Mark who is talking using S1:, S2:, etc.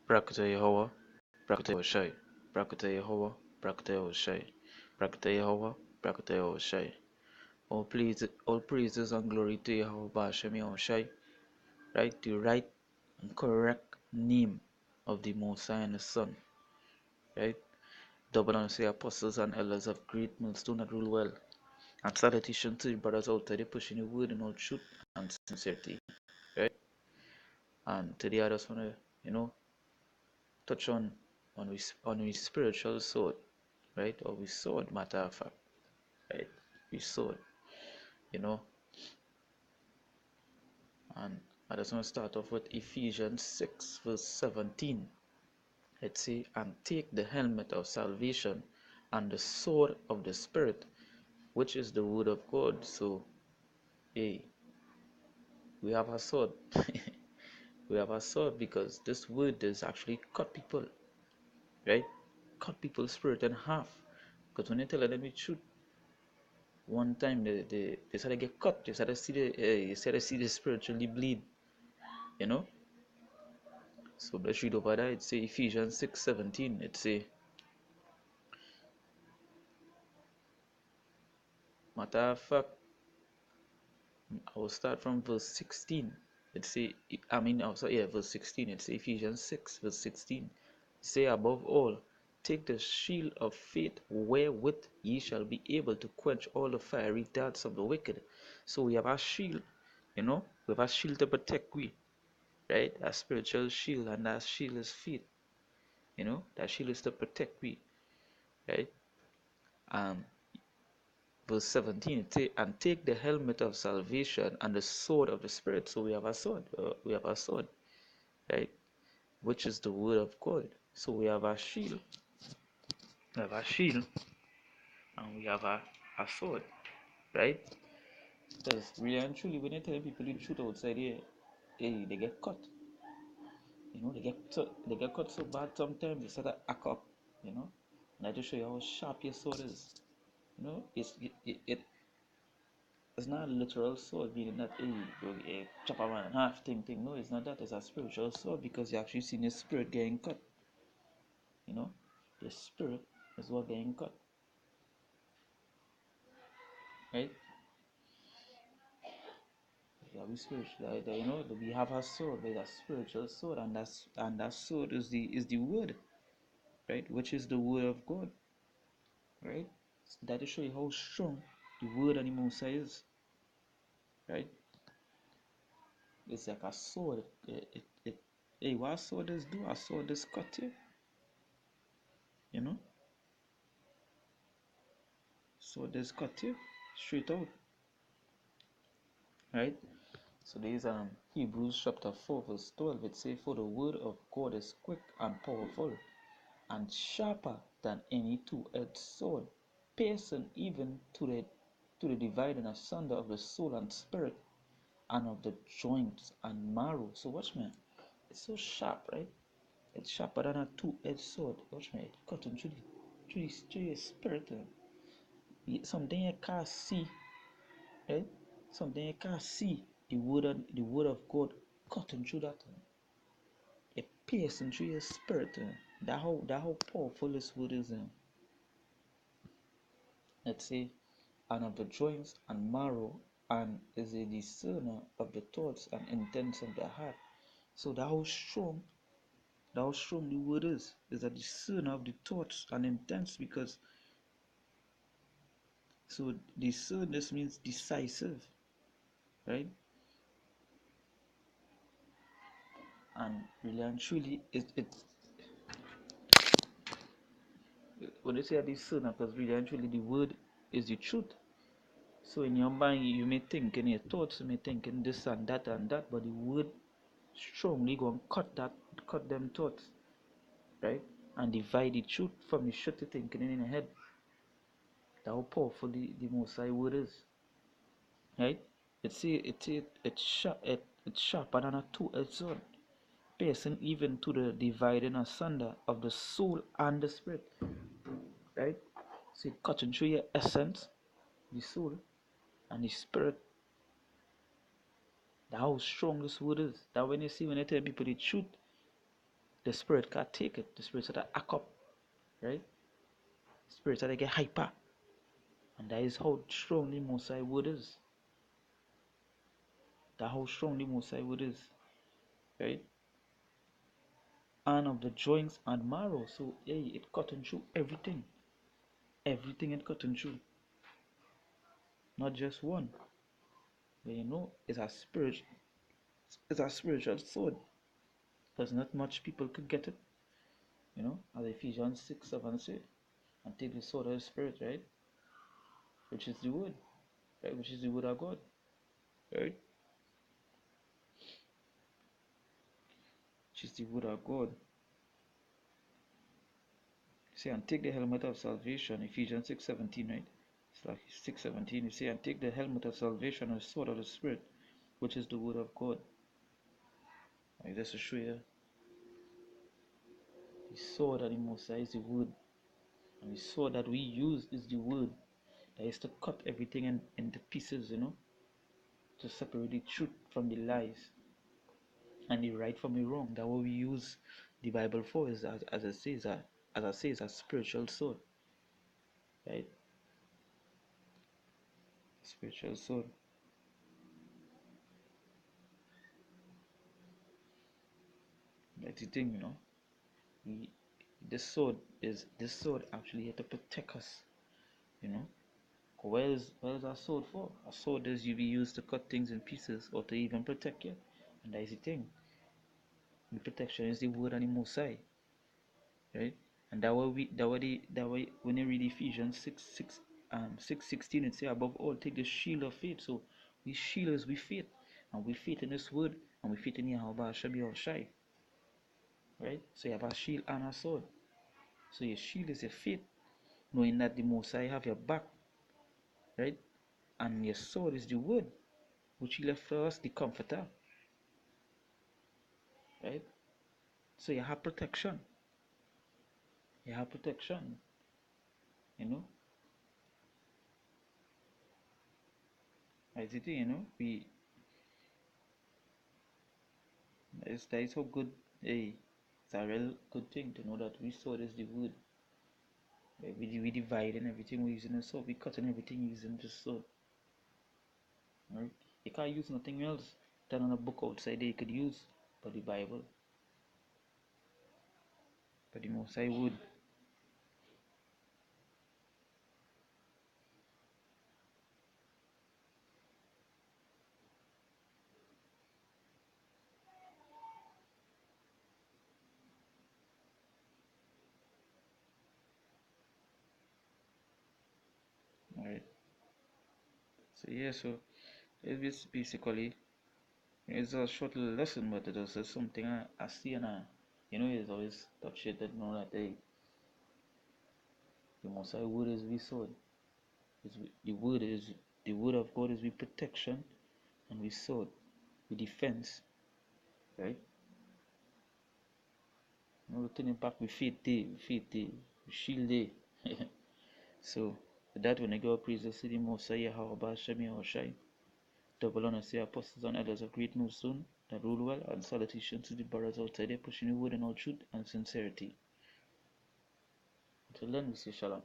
S1: Brakata Yehovah, Brakata Shai, Brakata Yehovah, Brakata Shai, Brakata Yehovah, Brakata Shai. All praises and glory to Yehovah Bashem Yahushai, right? The right and correct name of the Most High and the Son, right? Double honor to the apostles and elders of Great Millstone that rule well. And salutation to the brothers out there pushing the word in all truth and sincerity, right? And today I just wanna, touch on we spiritual sword, right? Or we sword, matter of fact, right? We sword, you know. And I just want to start off with Ephesians 6 verse 17. Let's say, and take the helmet of salvation and the sword of the Spirit, which is the word of God. So, hey, we have a sword. We have a sword because this word is actually cut people, right? Cut people's spirit in half. Because when you tell them the truth, one time they started get cut. They started see the spiritually bleed, you know. So let's read over that. It say Ephesians 6:17. It say, matter of fact, I will start from verse 16. It say, verse 16. It say Ephesians 6 verse 16. Say, above all, take the shield of faith, wherewith ye shall be able to quench all the fiery darts of the wicked. So we have our shield, we have a shield to protect we, right? A spiritual shield, and that shield is faith. That shield is to protect we, right? Um, verse 17, it say, and take the helmet of salvation and the sword of the Spirit. So we have a sword, right? Which is the word of God. So we have a shield, and we have a sword, right? Because really and truly, when you tell people the truth outside here, hey, they get cut. They get cut so bad sometimes they start to act up, And I just show you how sharp your sword is. It's not a literal sword, meaning that you chop a man in half thing. No, it's not that. It's a spiritual sword because you actually seen your spirit getting cut. The spirit is what getting cut, right? Yeah, we spiritual. We have a sword, there's a spiritual sword, and that sword is the word, right? Which is the word of God, right? So that to show you how strong the word and the Most High is, right? It's like a sword. Hey, what a sword is do? A sword is cut you, you know. Sword is cut you straight out, right? So there's Hebrews chapter 4 verse 12. It says, for the word of God is quick and powerful, and sharper than any two-edged sword, piercing even to the dividing asunder of the soul and spirit, and of the joints and marrow. So watch me, it's so sharp, right? It's sharper than a two-edged sword. Watch me, it cutting through your spirit. Something you can't see, right? Something you can't see. The word of God cutting through that. It piercing through your spirit. That how powerful this word is. Let's say, and of the joints and marrow, and is a discerner of the thoughts and intents of the heart. So that how strong the word is a discerner of the thoughts and intents, because so discern, this means decisive, right? And really and truly, when they say a discerner, because really and truly the word is the truth. So in your mind, you may think in your thoughts, you may think in this and that, but the word strongly gonna cut them thoughts, right? And divide the truth from the shit you're thinking in your head. That's how powerful the Most High word is, right? It's sharper than a two-edged sword, piercing even to the dividing asunder of the soul and the spirit, right? So it cutting through your essence, the soul, and the spirit. That's how strong this word is. That when you tell people the truth, the spirit can't take it. The spirit start to act up, right? The spirit start to get hyper. And that is how strong the Most High word is. That's how strong the Most High word is, right? And of the joints and marrow. So, hey, it cutting through everything. Everything it cutting through. Not just one. But you know, it's a spiritual sword. Because not much people could get it. You know, as Ephesians 6:7 say. And take the sword of the Spirit, right? Which is the word. Right? Which is the word of God. Right? Which is the word of God. Say, and take the helmet of salvation, Ephesians 6:17, right? It's like 6:17. You say, and take the helmet of salvation and the sword of the Spirit, which is the word of God. Like this to show you the sword that the Most High is the word, and the sword that we use is the word. That is to cut everything into pieces, you know, to separate the truth from the lies and the right from the wrong. That what we use the Bible for is, as I say, is a spiritual sword, right? Spiritual sword. That's the thing, you know. We, this sword actually here to protect us, you know. Where is a sword for? A sword is you be used to cut things in pieces or to even protect you, and that is the thing. The protection is the word and the Most High, right? And that way when you read Ephesians 6:16, it say above all take the shield of faith. So we shield us with faith, and we faith in this word, and we faith in Yahweh Shabi or Shai, right? So you have a shield and a sword. So your shield is your faith, knowing that the Most High have your back, right? And your sword is the word, which he left for us, the comforter, right? So you have protection. You have protection, you know. As it is, you know, that is so good. Hey, it's a real good thing to know that we sword is the wood. We divide and everything we using the sword. We cutting everything using the sword. Right? You can't use nothing else than on a book outside there you could use but the Bible. But the Most High would. Alright. So yeah, so it's basically it's a short little lesson, but it is something I see and you know, it's always touch it that know that the Most High word is we sword. The word of God is we protection and we sword, we defense, right? You know, turning back we shield day. So with that when I go praise the city Most High Yahweh Shemi Hoshai. Double honor to the apostles and elders of Great Millstone that rule well, and salutations to the brothers outside there pushing the word in all truth and sincerity. Until then, we say shalom.